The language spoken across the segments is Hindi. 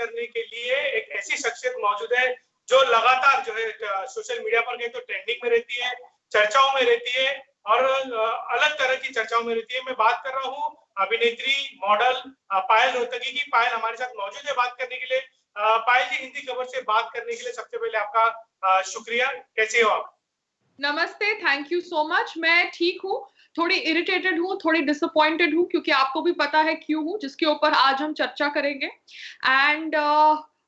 करने के लिए एक ऐसी शख्सियत मौजूद है जो लगातार जो है सोशल मीडिया पर गई तो ट्रेंडिंग में रहती है, चर्चाओं में रहती है और अलग तरह की चर्चाओं में रहती है। मैं बात कर रहा हूँ अभिनेत्री मॉडल पायल रोहतगी की। पायल हमारे साथ मौजूद है बात करने के लिए। पायल जी, हिंदी खबर से बात करने के लिए सबसे पहले आपका शुक्रिया। कैसे हो आप? नमस्ते, थैंक यू सो मच। मैं ठीक हूँ, थोड़ी इरिटेटेड हूँ, थोड़ी डिसअपॉइंटेड हूँ, क्योंकि आपको भी पता है क्यों हूँ, जिसके ऊपर आज हम चर्चा करेंगे। एंड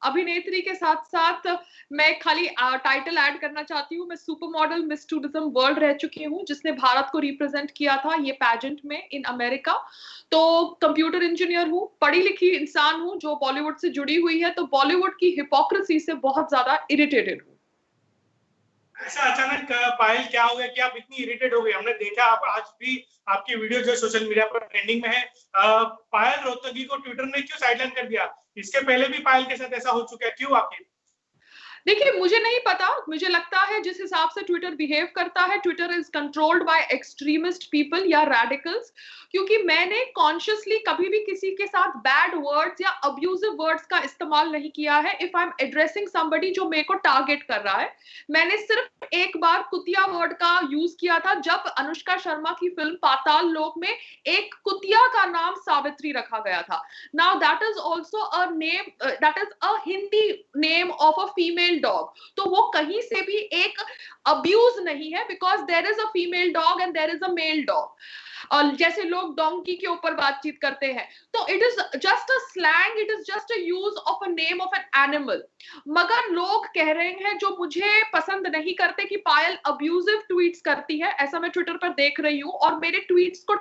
अभिनेत्री के साथ साथ मैं खाली टाइटल ऐड करना चाहती हूँ। मैं super model miss tourism world रह चुकी हूँ, जिसने भारत को रिप्रेजेंट किया था ये पैजेंट में इन अमेरिका। तो कंप्यूटर इंजीनियर हूँ, पढ़ी लिखी इंसान हूँ जो बॉलीवुड से जुड़ी हुई है, तो बॉलीवुड की हिपोक्रेसी से बहुत ज्यादा इरिटेटेड हूँ। ऐसा अचानक पायल क्या हो गया कि आप इतनी इरिटेट हो गई? हमने देखा आप आज भी आपकी वीडियो जो सोशल मीडिया पर ट्रेंडिंग में है। पायल रोहतगी को ट्विटर ने क्यों साइडलाइन कर दिया? इसके पहले भी पायल के साथ ऐसा हो चुका है, क्यों आखिर? देखिए, मुझे नहीं पता। मुझे लगता है जिस हिसाब से ट्विटर बिहेव करता है, Twitter is controlled by extremist people या रेडिकल्स। क्योंकि मैंने कॉन्शियसली कभी भी किसी के साथ बैड वर्ड्स या अब्यूजिव वर्ड्स का इस्तेमाल नहीं किया है if I am addressing somebody जो मेरे को टारगेट कर रहा है। मैंने सिर्फ एक बार कुतिया वर्ड का यूज किया था, जब अनुष्का शर्मा की फिल्म पाताल लोक में एक कुतिया का नाम सावित्री रखा गया था। Now that is also a name, that is a Hindi name of a female dog. तो वो कहीं से भी एक अब्यूज नहीं है, because there is a female dog and there is a male dog. और जैसे लोग डोंकी के ऊपर बातचीत करते हैं, तो it is just a slang, it is just a use of a name of an animal. मगर लोग कह रहे हैं जो मुझे पसंद नहीं करते कि पायल अब्यूजिव ट्वीट्स करती है, ऐसा मैं ट्विटर पर देख रही हूँ, और मेरे ट्वीट्स को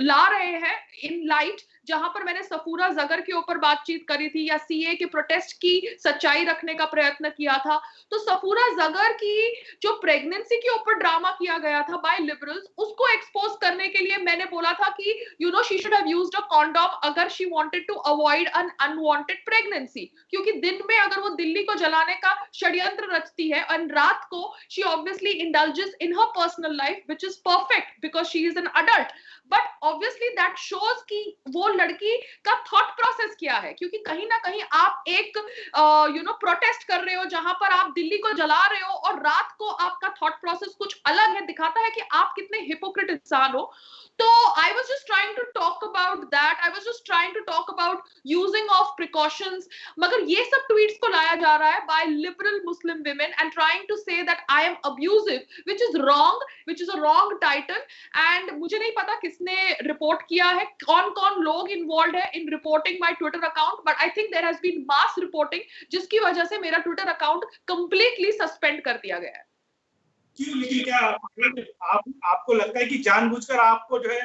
ला रहे हैं इन लाइट, जहां पर मैंने सफूरा जगर के ऊपर बातचीत करी थी या सीए के प्रोटेस्ट की सच्चाई रखने का प्रयत्न किया था। तो सफूरा जगर की जो प्रेगनेंसी के ऊपर ड्रामा किया गया था बाय लिबरल्स, उसको एक्सपोज करने के लिए मैंने बोला था कि she should have used a condom अगर she wanted to avoid an unwanted pregnancy. क्योंकि दिन में अगर वो दिल्ली को जलाने का षड्यंत्र रचती है, और रात को she obviously indulges in her personal life which is perfect because she is an adult. But obviously that shows कि वो लड़की का थॉट प्रोसेस क्या है। क्योंकि कहीं ना कहीं आप एक प्रोटेस्ट कर रहे हो जहां पर आप दिल्ली को जला रहे हो, और रात को आपका थॉट प्रोसेस कुछ अलग है, दिखाता है कि आप कितने हिपोक्रेट इंसान हो। तो I was just trying to talk about that, I was just trying to talk about using of precautions. मगर ये सब ट्वीट्स को लाया जा रहा है by liberal Muslim women and trying to say that I am abusive, which is wrong, which is a wrong title. And मुझे नहीं पता किसने रिपोर्ट किया है, कौन कौन लोग इन्वॉल्व है in reporting my Twitter account, but I think there has been mass reporting, जिसकी वजह से मेरा ट्विटर अकाउंट कंप्लीटली सस्पेंड कर दिया गया है। क्यों? लेकिन क्या आपको लगता है कि जानबूझकर आपको जो है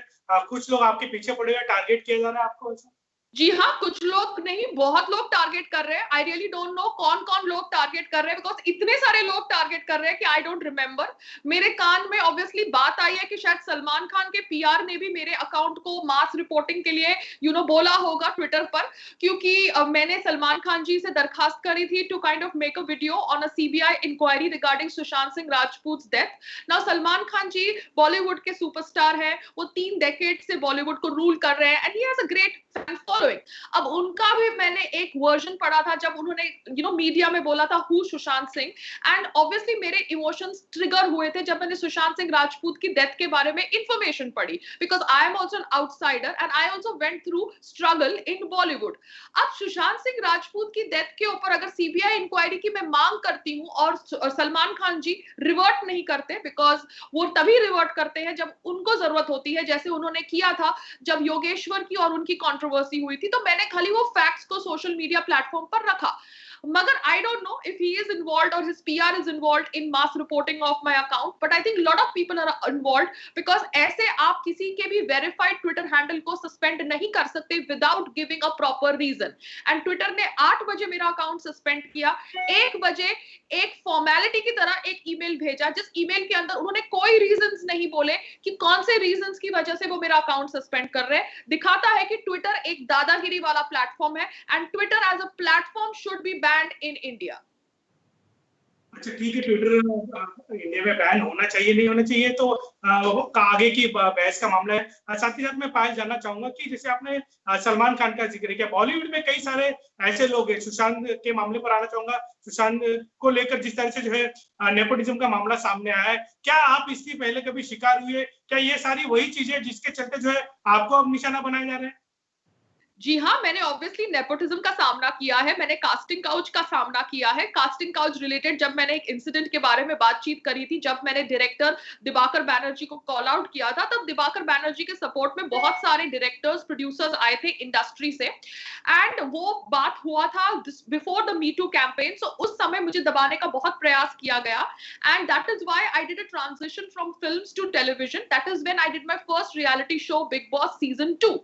कुछ लोग आपके पीछे पड़ेगा, टारगेट किया जा रहा है आपको? ऐसा जी हाँ, कुछ लोग नहीं, बहुत लोग टारगेट कर रहे हैं। आई रियली डोंट नो कौन कौन लोग टारगेट कर रहे हैं, बिकॉज इतने सारे लोग टारगेट कर रहे हैं कि आई डोंट रिमेम्बर। मेरे कान में ऑब्वियसली बात आई है कि शायद सलमान खान के पीआर ने भी मेरे अकाउंट को मास रिपोर्टिंग के लिए बोला होगा ट्विटर पर, क्योंकि मैंने सलमान खान जी से दरखास्त करी थी to kind of make a video on a CBI inquiry regarding Sushant Singh Rajput death. Now Salman Khan ji Bollywood के सुपरस्टार है, वो 3 डेकेड से बॉलीवुड को रूल कर रहे हैं, and he has a great fan following. अब उनका भी मैंने एक वर्जन पढ़ा था जब उन्होंने मीडिया में बोला था who Sushant Singh, and obviously मेरे इमोशंस ट्रिगर हुए थे जब मैंने सुशांत सिंह राजपूत की डेथ के बारे में इंफॉर्मेशन पढ़ी, because I am also an outsider and I also went through struggle in Bollywood. अब सुशांत सिंह राजपूत की डेथ के ऊपर अगर सीबीआई इंक्वायरी की मैं मांग करती हूँ और सलमान खान जी रिवर्ट नहीं करते, बिकॉज वो तभी रिवर्ट करते हैं जब उनको जरूरत होती है, जैसे उन्होंने किया था जब योगेश्वर की और उनकी कंट्रोवर्सी हुई थी, तो मैंने खाली वो फैक्ट्स को सोशल मीडिया प्लेटफॉर्म पर रखा। मगर I don't know if he is involved or his PR is involved in mass reporting of my account, but I think a lot of people are involved, because ऐसे आप किसी के भी verified Twitter handle को suspend नहीं कर सकते without giving a proper reason. And Twitter ने 8 बजे मेरा account suspend किया, 1 बजे एक फॉर्मेलिटी की तरह एक ईमेल भेजा, जिस ईमेल के अंदर उन्होंने कोई रीजंस नहीं बोले कि कौन से रीजंस की वजह से वो मेरा अकाउंट सस्पेंड कर रहे हैं। दिखाता है कि ट्विटर एक दादागिरी वाला प्लेटफॉर्म है, and Twitter as a platform should be banned in India. अच्छा ठीक है, ट्विटर इंडिया में बैन होना चाहिए नहीं होना चाहिए तो आगे की बहस का मामला है। साथ ही साथ मैं पायल जानना चाहूंगा कि जैसे आपने सलमान खान का जिक्र किया, बॉलीवुड में कई सारे ऐसे लोग हैं, सुशांत के मामले पर आना चाहूंगा। सुशांत को लेकर जिस तरह से जो है नेपोटिज्म का मामला सामने आया है, क्या आप इसकी पहले कभी शिकार हुए? क्या ये सारी वही चीजें जिसके चलते जो है आपको अब निशाना बनाए जा रहे हैं? जी हाँ, मैंने ऑब्वियसली नेपोटिज्म का सामना किया है, मैंने कास्टिंग काउच का सामना किया है। कास्टिंग काउच रिलेटेड जब मैंने एक इंसिडेंट के बारे में बातचीत करी थी, जब मैंने डायरेक्टर दिवाकर बैनर्जी को कॉल आउट किया था, तब दिवाकर बैनर्जी के सपोर्ट में बहुत सारे डायरेक्टर्स, प्रोड्यूसर्स आए थे इंडस्ट्री से, एंड वो बात हुआ था before the me too campaign. So उस समय मुझे दबाने का बहुत प्रयास किया गया, and that is why I did a transition from films to television. That is when I did my first reality show Bigg Boss season 2।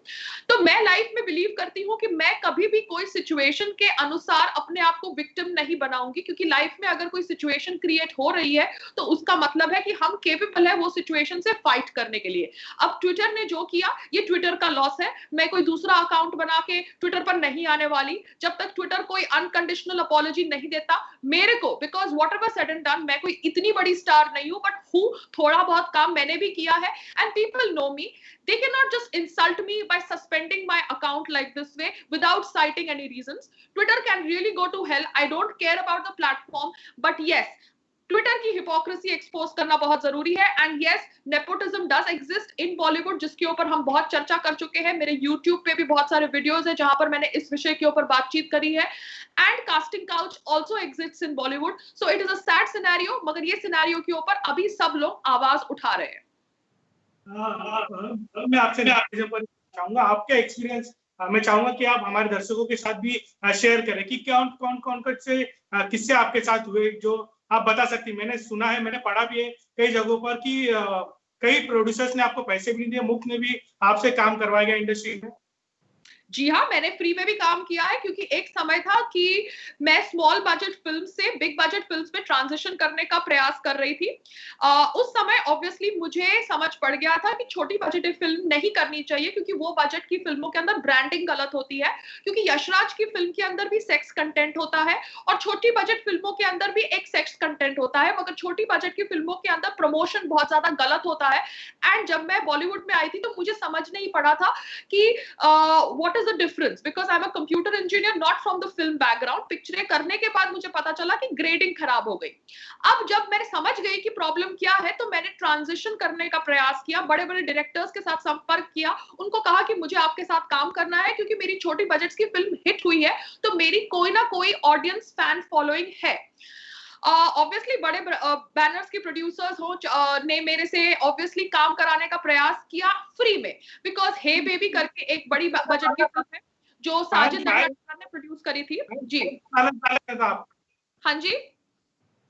तो मैं लाइफ में बिलीव करती हूँ कि मैं कभी भी कोई सिचुएशन के अनुसार अपने आप को विक्टिम नहीं बनाऊंगी, क्योंकि लाइफ में अगर कोई सिचुएशन क्रिएट हो रही है तो उसका मतलब है कि हम केपेबल है वो सिचुएशन से फाइट करने के लिए। अब ट्विटर ने जो किया ये ट्विटर का लॉस है, मैं कोई दूसरा अकाउंट बना के ट्विटर पर नहीं आने वाली जब तक ट्विटर कोई अनकंडीशनल अपॉलॉजी नहीं देता मेरे को, because what ever said and done, मैं कोई इतनी बड़ी स्टार नहीं हूं, बट हूं, थोड़ा बहुत काम मैंने भी किया है, and people know me. They cannot just insult me by suspending my account like this way without citing any reasons. Twitter can really go to hell. I don't care about the platform, but yes, Twitter की hypocrisy expose करना बहुत जरूरी है, and yes, nepotism does exist in Bollywood, जिसके ऊपर हम बहुत चर्चा कर चुके हैं। मेरे YouTube पे भी बहुत सारे वीडियोस हैं जहां पर मैंने इस विषय के ऊपर बातचीत करी है, and casting couch also exists in Bollywood, so it is a sad scenario, मगर ये सिनेरियो के ऊपर अभी सब लोग आवाज उठा रहे हैं। मैं आपसे चाहूंगा आपका एक्सपीरियंस, मैं चाहूंगा कि आप हमारे दर्शकों के साथ भी शेयर करें कि कौन से किस्से आपके साथ हुए जो आप बता सकती। मैंने सुना है, मैंने पढ़ा भी है कई जगहों पर कि कई प्रोड्यूसर्स ने आपको पैसे भी नहीं दिए, मुफ्त में भी आपसे काम करवाया गया इंडस्ट्री में। जी हाँ, मैंने फ्री में भी काम किया है, क्योंकि एक समय था कि मैं स्मॉल बजट फिल्म से बिग बजट फिल्म्स में ट्रांजिशन करने का प्रयास कर रही थी। उस समय ऑब्वियसली मुझे समझ पड़ गया था कि छोटी बजट फिल्म नहीं करनी चाहिए, क्योंकि वो बजट की फिल्मों के अंदर ब्रांडिंग गलत होती है, क्योंकि यशराज की फिल्म के अंदर भी सेक्स कंटेंट होता है और छोटी बजट फिल्मों के अंदर भी एक सेक्स कंटेंट होता है, मगर छोटी बजट की फिल्मों के अंदर प्रमोशन बहुत ज्यादा गलत होता है। एंड जब मैं बॉलीवुड में आई थी तो मुझे समझ नहीं पड़ा था कि what is the difference, because I'm a computer engineer not from the film background। पिक्चरें करने के बाद मुझे पता चला कि ग्रेडिंग खराब हो गई। अब जब मैंने समझ गई कि प्रॉब्लम क्या है तो मैंने ट्रांजिशन करने का प्रयास किया, बड़े बड़े डायरेक्टर्स के साथ संपर्क किया, उनको कहा कि मुझे आपके साथ काम करना है, क्योंकि मेरी छोटी बजट की फिल्म हिट हुई है तो मेरी कोई ना कोई ऑडियंस फैन फॉलोइंग है। ऑब्वियसली बड़े बैनर्स के प्रोड्यूसर्स हो ने मेरे से ऑब्वियसली काम कराने का प्रयास किया फ्री में, बिकॉज हे बेबी करके एक बड़ी बजट की फिल्म है जो साजिद नडियाडवाला ने प्रोड्यूस करी थी। जी हाँ जी,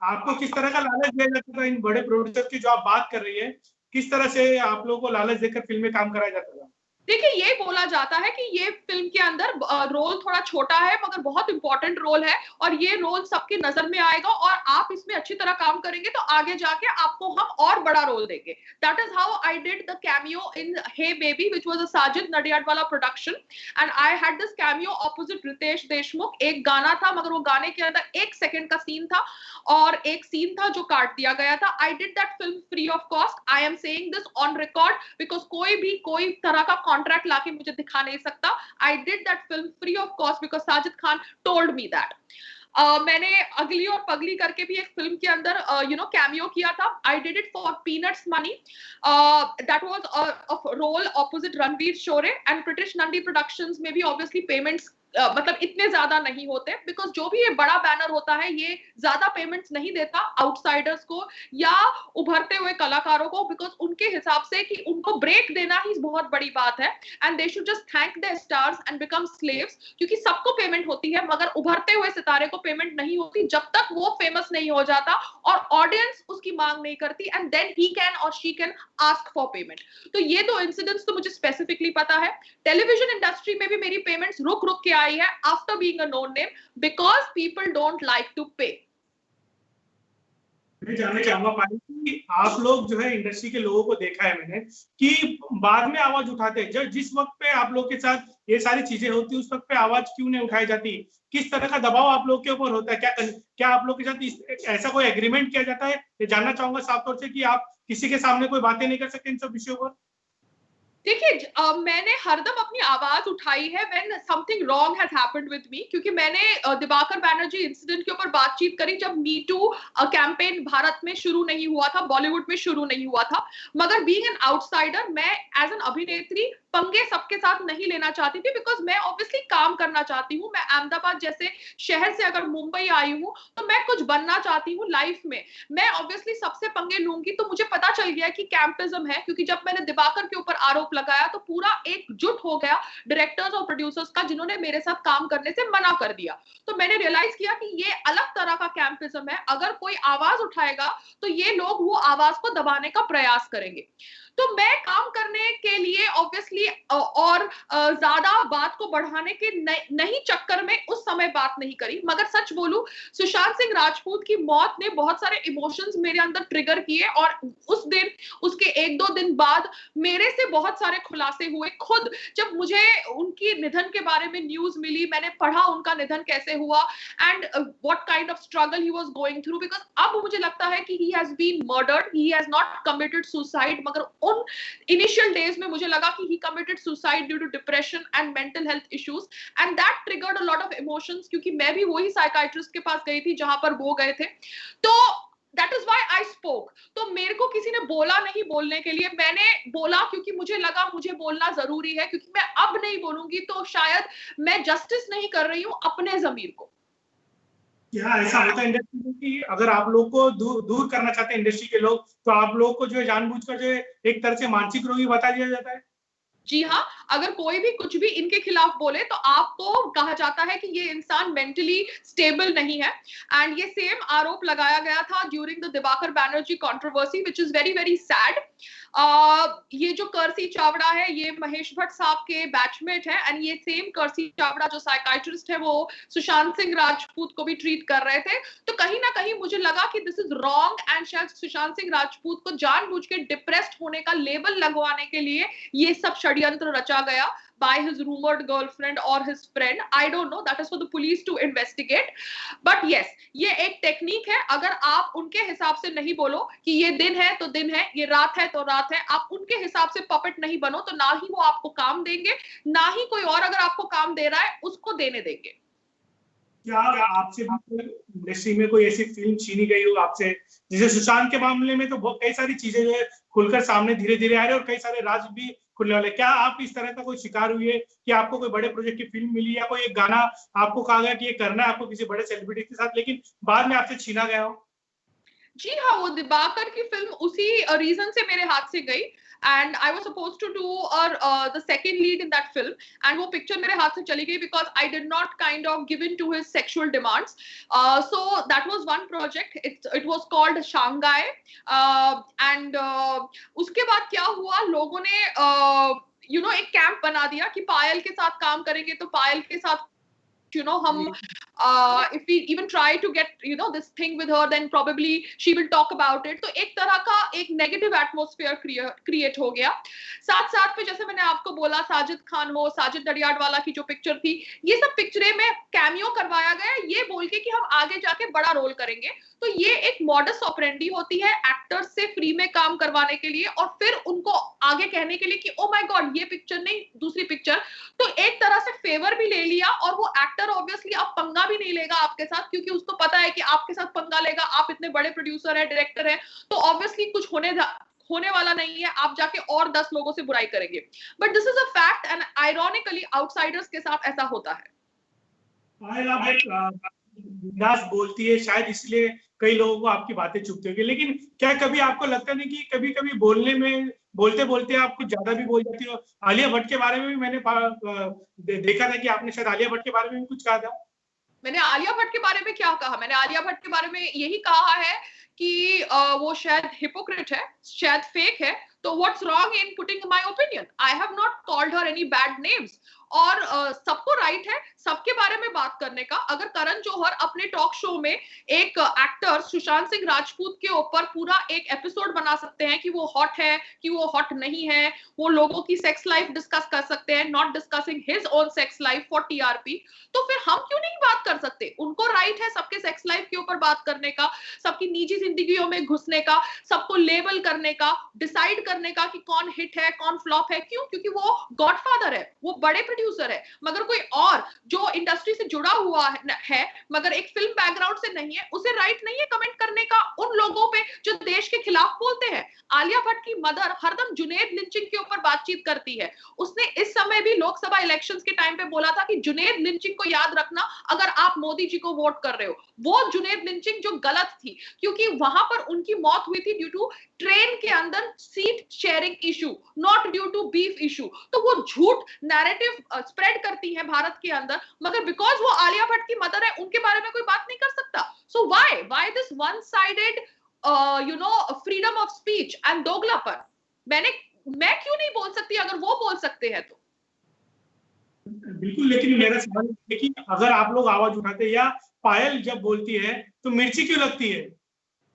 आपको किस तरह का लालच दिया जाता था इन बड़े प्रोड्यूसर की जो आप बात कर रही है, किस तरह से आप लोगों को लालच देकर फिल्में काम कराया जाता था? देखिए, ये बोला जाता है कि ये फिल्म के अंदर रोल थोड़ा छोटा है मगर बहुत इंपॉर्टेंट रोल है और ये रोल सबके नजर में आएगा और आप इसमें अच्छी तरह काम करेंगे तो आगे जाके आपको हम और बड़ा रोल देंगे। That is how I did the cameo in Hey Baby which was a Sajid Nadiadwala production, and I had this cameo opposite Riteish Deshmukh. एक गाना था मगर वो गाने के अंदर 1 सेकंड का सीन था और एक सीन था जो काट दिया गया था। I did that film free of cost. I am saying this on record because कोई भी कोई तरह का कॉन्ट्रैक्ट लाके मुझे दिखा नहीं सकता। I did that film free of cost because Sajid Khan told me that. मैंने अगली और पगली करके भी एक फिल्म के अंदर कैमियो किया था। I did it for peanuts money. That was a role opposite Ranvir Shorey and Pritish Nandy productions में भी ऑब्वियसली पेमेंट्स मतलब इतने ज्यादा नहीं होते बिकॉज जो भी ये बड़ा बैनर होता है ये ज्यादा पेमेंट्स नहीं देता आउटसाइडर्स को या उभरते हुए कलाकारों को, बिकॉज उनके हिसाब से कि उनको ब्रेक देना ही बहुत बड़ी बात है and they should just thank the stars and become slaves. क्योंकि सबको पेमेंट होती है मगर उभरते हुए सितारे को पेमेंट नहीं होती जब तक वो फेमस नहीं हो जाता और ऑडियंस उसकी मांग नहीं करती एंड देन ही कैन और she can ask for payment. तो ये 2 इंसिडेंट्स तो मुझे स्पेसिफिकली पता है। टेलीविजन इंडस्ट्री में भी मेरी पेमेंट्स रुक रुक के आई है after being a known name because people don't like to pay. मैं जानना चाहूंगा पायल कि आप लोग जो है इंडस्ट्री के लोगों को देखा है मैंने कि बाद में आवाज उठाते हैं, जब जिस वक्त पे आप लोग के साथ ये सारी चीजें होती है उस वक्त पे आवाज क्यों नहीं उठाई जाती, किस तरह का दबाव आप लोग के ऊपर होता है, क्या आप लोग के साथ ऐसा कोई एग्रीमेंट किया जाता है? ये जानना चाहूंगा साफ तौर से कि आप किसी के सामने कोई बातें नहीं कर सकते इन सब विषयों पर। देखिए मैंने हरदम अपनी आवाज उठाई है when something wrong has happened with me, क्योंकि मैंने दिवाकर बैनर्जी इंसिडेंट के ऊपर बातचीत करी जब मी टू कैंपेन भारत में शुरू नहीं हुआ था, बॉलीवुड में शुरू नहीं हुआ था। मगर बीइंग एन आउटसाइडर, मैं एज एन अभिनेत्री पंगे सबके साथ नहीं लेना चाहती थी, बिकॉज मैं ऑब्वियसली काम करना चाहती हूँ। मैं अहमदाबाद जैसे शहर से अगर मुंबई आई हूँ तो मैं कुछ बनना चाहती हूँ लाइफ में। मैं ऑब्वियसली सबसे पंगे लूंगी। तो मुझे पता चल गया कि कैंपिज्म है, क्योंकि जब मैंने दिवाकर के ऊपर आरोप लगाया तो पूरा एकजुट हो गया डायरेक्टर्स और प्रोड्यूसर्स का, जिन्होंने मेरे साथ काम करने से मना कर दिया। तो मैंने रियलाइज किया कि ये अलग तरह का कैंपिज्म है। अगर कोई आवाज उठाएगा तो ये लोग वो आवाज को दबाने का प्रयास करेंगे। तो मैं काम करने के लिए ऑब्वियसली और ज्यादा बात को बढ़ाने के नहीं चक्कर में उस समय बात नहीं करी। मगर सच बोलूं, सुशांत सिंह राजपूत की मौत ने बहुत सारे इमोशंस मेरे अंदर ट्रिगर किए, और उस दिन, उसके एक दो दिन बाद मेरे से बहुत सारे खुलासे हुए। खुद जब मुझे उनकी निधन के बारे में न्यूज मिली, मैंने पढ़ा उनका निधन कैसे हुआ and what kind of struggle he was going through, because अब मुझे लगता है कि he has been murdered, he has not committed suicide. मगर उन इनिशियल डेज में मुझे लगा कि he committed suicide due to depression and mental health issues, and that triggered a lot of emotions, क्योंकि मैं भी वही साइकाइट्रिस्ट के पास गई थी जहां पर वो गए थे। तो that is why I spoke. तो मेरे को किसी ने बोला नहीं बोलने के लिए, मैंने बोला क्योंकि मुझे लगा मुझे बोलना जरूरी है, क्योंकि मैं अब नहीं बोलूंगी तो शायद मैं जस्टिस नहीं कर रही हूं अपने जमीर को। क्या ऐसा होता है इंडस्ट्री में कि अगर आप लोग को दूर करना चाहते हैं इंडस्ट्री के लोग, तो आप लोग को जो है जानबूझकर जो है एक तरह से मानसिक रोगी बता दिया जाता है? जी हाँ, अगर कोई भी कुछ भी इनके खिलाफ बोले तो आपको कहा जाता है कि ये इंसान मेंटली स्टेबल नहीं है। एंड ये सेम आरोप लगाया गया था during the Diwakar Banerjee controversy, which is very very sad. ये जो कर्सी चावड़ा है, ये महेश भट्ट साहब के बैचमेट है, एंड ये सेम कर्सी चावड़ा जो साइकाइट्रिस्ट है, वो सुशांत सिंह राजपूत को भी ट्रीट कर रहे थे। तो कहीं ना कहीं मुझे लगा कि दिस इज रॉन्ग, एंड शायद सुशांत सिंह राजपूत को जानबूझ के डिप्रेस्ड होने का लेबल लगवाने के लिए ये सब षड्यंत्र रचा गया by his rumored girlfriend or his friend. I don't know, that is for the police to investigate. But yes, ये एक टेक्निक है। अगर आप उनके हिसाब से नहीं बोलो कि ये दिन है तो दिन है, ये रात है तो रात है, आप उनके हिसाब से पपेट नहीं बनो, तो ना ही वो आपको काम देंगे, ना ही कोई और अगर आपको काम दे रहा है उसको देने देंगे। क्या आपसे इंडस्ट्री में कोई ऐसी फिल्म छीनी गई हो आपसे, जैसे सुशांत के मामले में तो बहुत कई सारी चीजें जो है खुलकर सामने धीरे धीरे आ रहे हैं और कई सारे राज भी खुलने वाले, क्या आप इस तरह का कोई शिकार हुई है कि आपको कोई बड़े प्रोजेक्ट की फिल्म मिली या कोई एक गाना आपको कहा गया कि ये करना है आपको किसी बड़े सेलिब्रिटी के साथ, लेकिन बाद में आपसे छीना गया हो? जी हाँ, वो दिवाकर की फिल्म उसी रीजन से मेरे हाथ से गई, and I was supposed to do the second lead in that film, and वो picture मेरे हाथ से चली गई because I did not kind of give in to his sexual demands. So that was one project. It was called Shanghai, and उसके बाद क्या हुआ, लोगों ने एक कैंप बना दिया कि पायल के साथ काम करेंगे तो पायल के साथ हम if we even try to get this thing with her, then probably she will talk about it. तो एक तरह का एक नेगेटिव एटमॉस्फेयर क्रिएट हो गया। साथ साथ में जैसे मैंने आपको बोला, साजिद खान हो, साजिद नडियाडवाला की जो पिक्चर थी, ये सब पिक्चरें में कैमियो करवाया गया ये बोल के कि हम आगे जाके बड़ा रोल करेंगे। तो ये एक मॉडस ऑपरेंडी होती है एक्टर्स से फ्री में काम करवाने के लिए, और फिर उनको आगे कहने के लिए कि ओ माय गॉड ये पिक्चर नहीं दूसरी पिक्चर। तो एक तरह से फेवर भी ले लिया, और वो एक्टर ऑब्वियसली अब पंगा भी नहीं लेगा आपके साथ, क्योंकि उसको पता है कि आपके साथ पंगा लेगा, आप इतने बड़े प्रोड्यूसर है, डायरेक्टर है, तो ऑब्वियसली कुछ होने वाला नहीं है, आप जाके और 10 लोगों से बुराई करेंगे। But this is a fact, and ironically outsiders के साथ ऐसा होता है। बिंदास बोलती है, शायद इसलिए कई लोगों को आपकी बातें चुभती होगी, लेकिन क्या कभी आपको लगता नहीं कि कभी कभी बोलने में बोलते बोलते आप कुछ ज्यादा भी बोल जाती हो? आलिया भट्ट के बारे में भी मैंने देखा था कि आपने शायद आलिया भट्ट के बारे में भी कुछ कहा था। मैंने आलिया भट्ट के बारे में क्या कहा? मैंने आलिया भट्ट के बारे में यही कहा है कि वो शायद हिपोक्रेट है, शायद फेक है। तो what's wrong in putting my opinion? I have not called her any bad names. और सबको राइट है सबके बारे में बात करने का। अगर करण जौहर अपने टॉक शो में एक एक्टर सुशांत सिंह राजपूत के ऊपर पूरा एक एपिसोड बना सकते हैं कि वो हॉट है कि वो हॉट नहीं है, वो लोगों की सेक्स लाइफ डिस्कस कर सकते हैं, not discussing his own sex life for TRP, तो फिर हम क्यों नहीं बात कर सकते? उनको राइट है सबके सेक्स लाइफ के ऊपर बात करने का, सबकी निजी जिंदगियों में घुसने का, सबको लेबल करने का, डिसाइड करने का कि कौन हिट है कौन फ्लॉप है। क्यों? क्योंकि वो गॉडफादर है, वो बड़े प्रोड्यूसर है। मगर कोई और जो इंडस्ट्री से जुड़ा हुआ है मगर एक फिल्म बैकग्राउंड से नहीं है, उसे राइट नहीं है कमेंट करने का उन लोगों पे जो देश के खिलाफ बोलते हैं। आलिया भट्ट की मदर हरदम जुनेद लिंचिंग के ऊपर बातचीत करती है। उसने इस समय भी लोकसभा इलेक्शंस के टाइम पे बोला था कि जुनेद लिंचिंग को याद रखना अगर आप मोदी जी को वोट कर रहे हो। वो जुनेद लिंचिंग जो गलत थी, क्योंकि वहां पर उनकी मौत हुई थी ड्यू टू ट्रेन के अंदर seat sharing issue, not due to beef issue. तो वो झूठ नैरेटिव स्प्रेड करती है भारत के अंदर, मगर बिकॉज वो आलिया भट्ट की मदर है उनके बारे में कोई बात नहीं कर सकता। So why this one sided freedom of speech and दोगलापन? मैं क्यों नहीं बोल सकती अगर वो बोल सकते हैं तो? बिल्कुल, लेकिन मेरा सवाल है कि अगर आप लोग आवाज उठाते हैं या पायल जब बोलती है तो मिर्ची क्यों लगती है?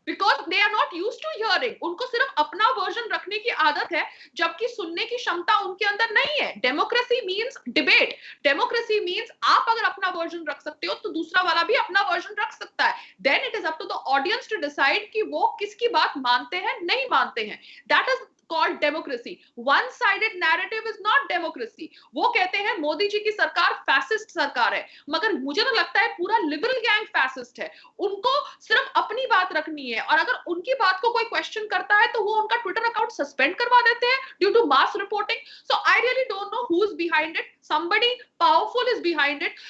Because they are not used to hearing. उनको सिर्फ अपना वर्जन रखने की आदत है, जबकि सुनने की क्षमता उनके अंदर नहीं है। Democracy means debate, democracy means आप अगर अपना वर्जन रख सकते हो तो दूसरा वाला भी अपना वर्जन रख सकता है। Then it is up to the audience to decide कि वो किसकी बात मानते हैं नहीं मानते हैं। That is called democracy. One sided narrative is not democracy. वो कहते हैं मोदी जी की सरकार फैसिस्ट सरकार है, मगर मुझे तो लगता है पूरा लिबरल गैंग फैसिस्ट है। उनको सिर्फ अपनी बात रखनी है, और अगर उनकी बात को कोई क्वेश्चन करता है तो वो उनका ट्विटर अकाउंट सस्पेंड करवा देते हैं due to mass reporting. So I really don't know who is behind it. somebody powerful is behind it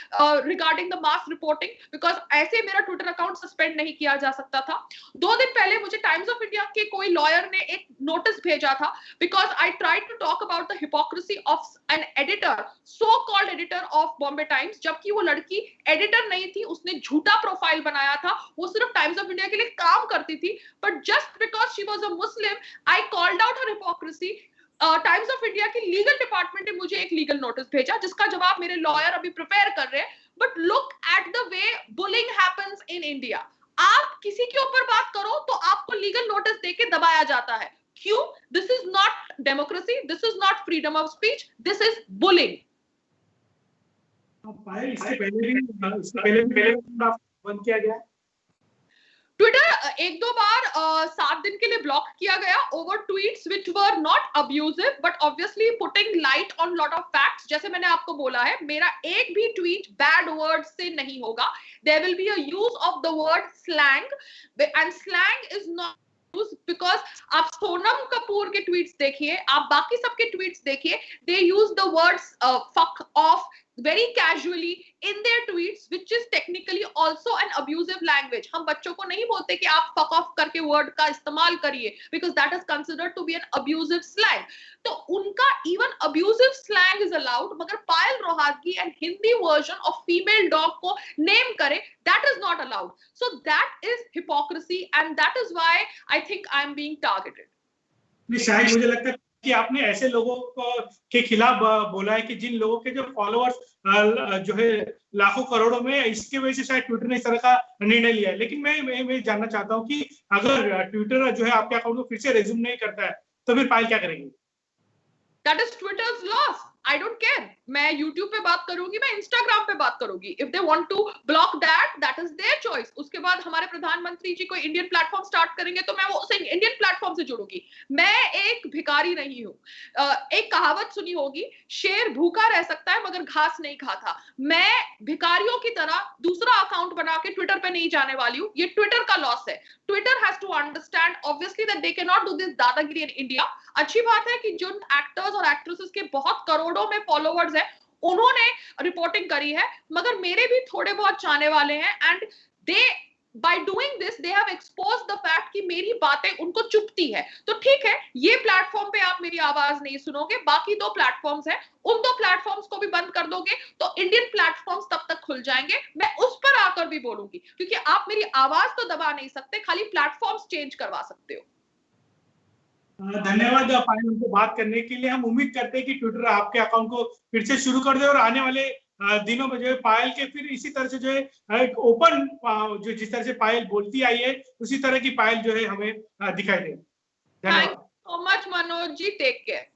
regarding the mass reporting, because ऐसे मेरा ट्विटर अकाउंट सस्पेंड नहीं किया जा सकता था। 2 दिन पहले मुझे टाइम्स ऑफ इंडिया के कोई लॉयर ने एक नोटिस भेजा था, because I tried to talk about the hypocrisy of an editor, so called editor of Bombay Times, जबकि वो लड़की एडिटर नहीं थी, उसने झूठा प्रोफाइल बनाया था, वो सिर्फ टाइम्स ऑफ इंडिया के लिए काम करती थी, but just because she was a Muslim I called out her hypocrisy। Times of India की लीगल डिपार्टमेंट ने मुझे एक लीगल नोटिस भेजा जिसका जवाब मेरे लॉयर अभी प्रिपेयर कर रहे हैं। But look at the way bullying happens in India. आप किसी के ऊपर बात करो तो आपको लीगल नोटिस देके दबाया जाता है। क्यों? This is not democracy, this is not freedom of speech, this is bullying. इससे पहले भी बंद किया गया। ट्विटर एक दो बार 7 दिन के लिए ब्लॉक किया गया over tweets which were not abusive but obviously putting light on lot of facts. जैसे मैंने आपको बोला है, मेरा एक भी ट्वीट बैड वर्ड से नहीं होगा। There will be a use of the word slang, and slang is not because आप सोनम कपूर के ट्वीट्स देखिए, आप बाकी सबके ट्वीट्स देखिए, they use the words fuck off very casually in their tweets, which is technically also an abusive language. हम बच्चों को नहीं बोलते कि आप fuck off करके word का इस्तेमाल करिए, because that is considered to be an abusive slang. तो उनका even abusive slang is allowed, मगर पायल Rohatgi and Hindi version of female dog को name करे, that is not allowed. So that is hypocrisy, and that is why I think I am being targeted. शायद मुझे लगता है कि आपने ऐसे लोगों के खिलाफ बोला है कि जिन लोगों के जो फॉलोअर्स जो है लाखों करोड़ों में, इसके वजह से शायद ट्विटर ने इस तरह का निर्णय लिया है। लेकिन मैं जानना चाहता हूं कि अगर ट्विटर जो है आपके अकाउंट को फिर से रिज्यूम नहीं करता है तो फिर पायल क्या करेंगे? That is Twitter's loss. I don't care. मैं YouTube पे बात करूंगी, मैं Instagram पे बात करूंगी। If they want to block that, that is their choice. उसके बाद हमारे प्रधानमंत्री जी कोई इंडियन प्लेटफॉर्म स्टार्ट करेंगे तो मैं वो उसे इंडियन प्लेटफॉर्म से जुड़ूंगी। मैं एक भिखारी नहीं हूँ। एक कहावत सुनी होगी, शेर भूखा रह सकता है मगर घास नहीं खाता। मैं भिखारियों की तरह दूसरा अकाउंट बना के ट्विटर पे नहीं जाने वाली हूँ। ये ट्विटर का लॉस है। Twitter has to understand obviously that they cannot do this दादागिरी in India. अच्छी बात है कि जिन एक्टर्स और एक्ट्रेसेस के बहुत करोड़ों में फॉलोअर्स हैं, उन्होंने रिपोर्टिंग करी है, मगर मेरे भी थोड़े बहुत चाहने वाले हैं, and they by doing this they have exposed the fact कि मेरी बातें उनको चुभती है। तो ठीक है, ये प्लेटफॉर्म पे आप मेरी आवाज नहीं सुनोगे, बाकी 2 प्लेटफॉर्म्स हैं, उन 2 प्लेटफॉर्म्स को भी बंद कर दोगे तो इंडियन प्लेटफॉर्म्स तब तक खुल जाएंगे। मैं उस पर आकर भी बोलूंगी, क्योंकि आप मेरी आवाज तो दबा नहीं सकते, खाली प्लेटफॉर्म्स चेंज करवा सकते हो। धन्यवाद पायल हमसे बात करने के लिए। हम उम्मीद करते हैं कि ट्विटर आपके अकाउंट को फिर से शुरू कर दे और आने वाले दिनों में जो है पायल के फिर इसी तरह से जो है एक ओपन जो जिस तरह से पायल बोलती आई है उसी तरह की पायल जो है हमें दिखाई दे। Thank you so much Manoj ji, take care.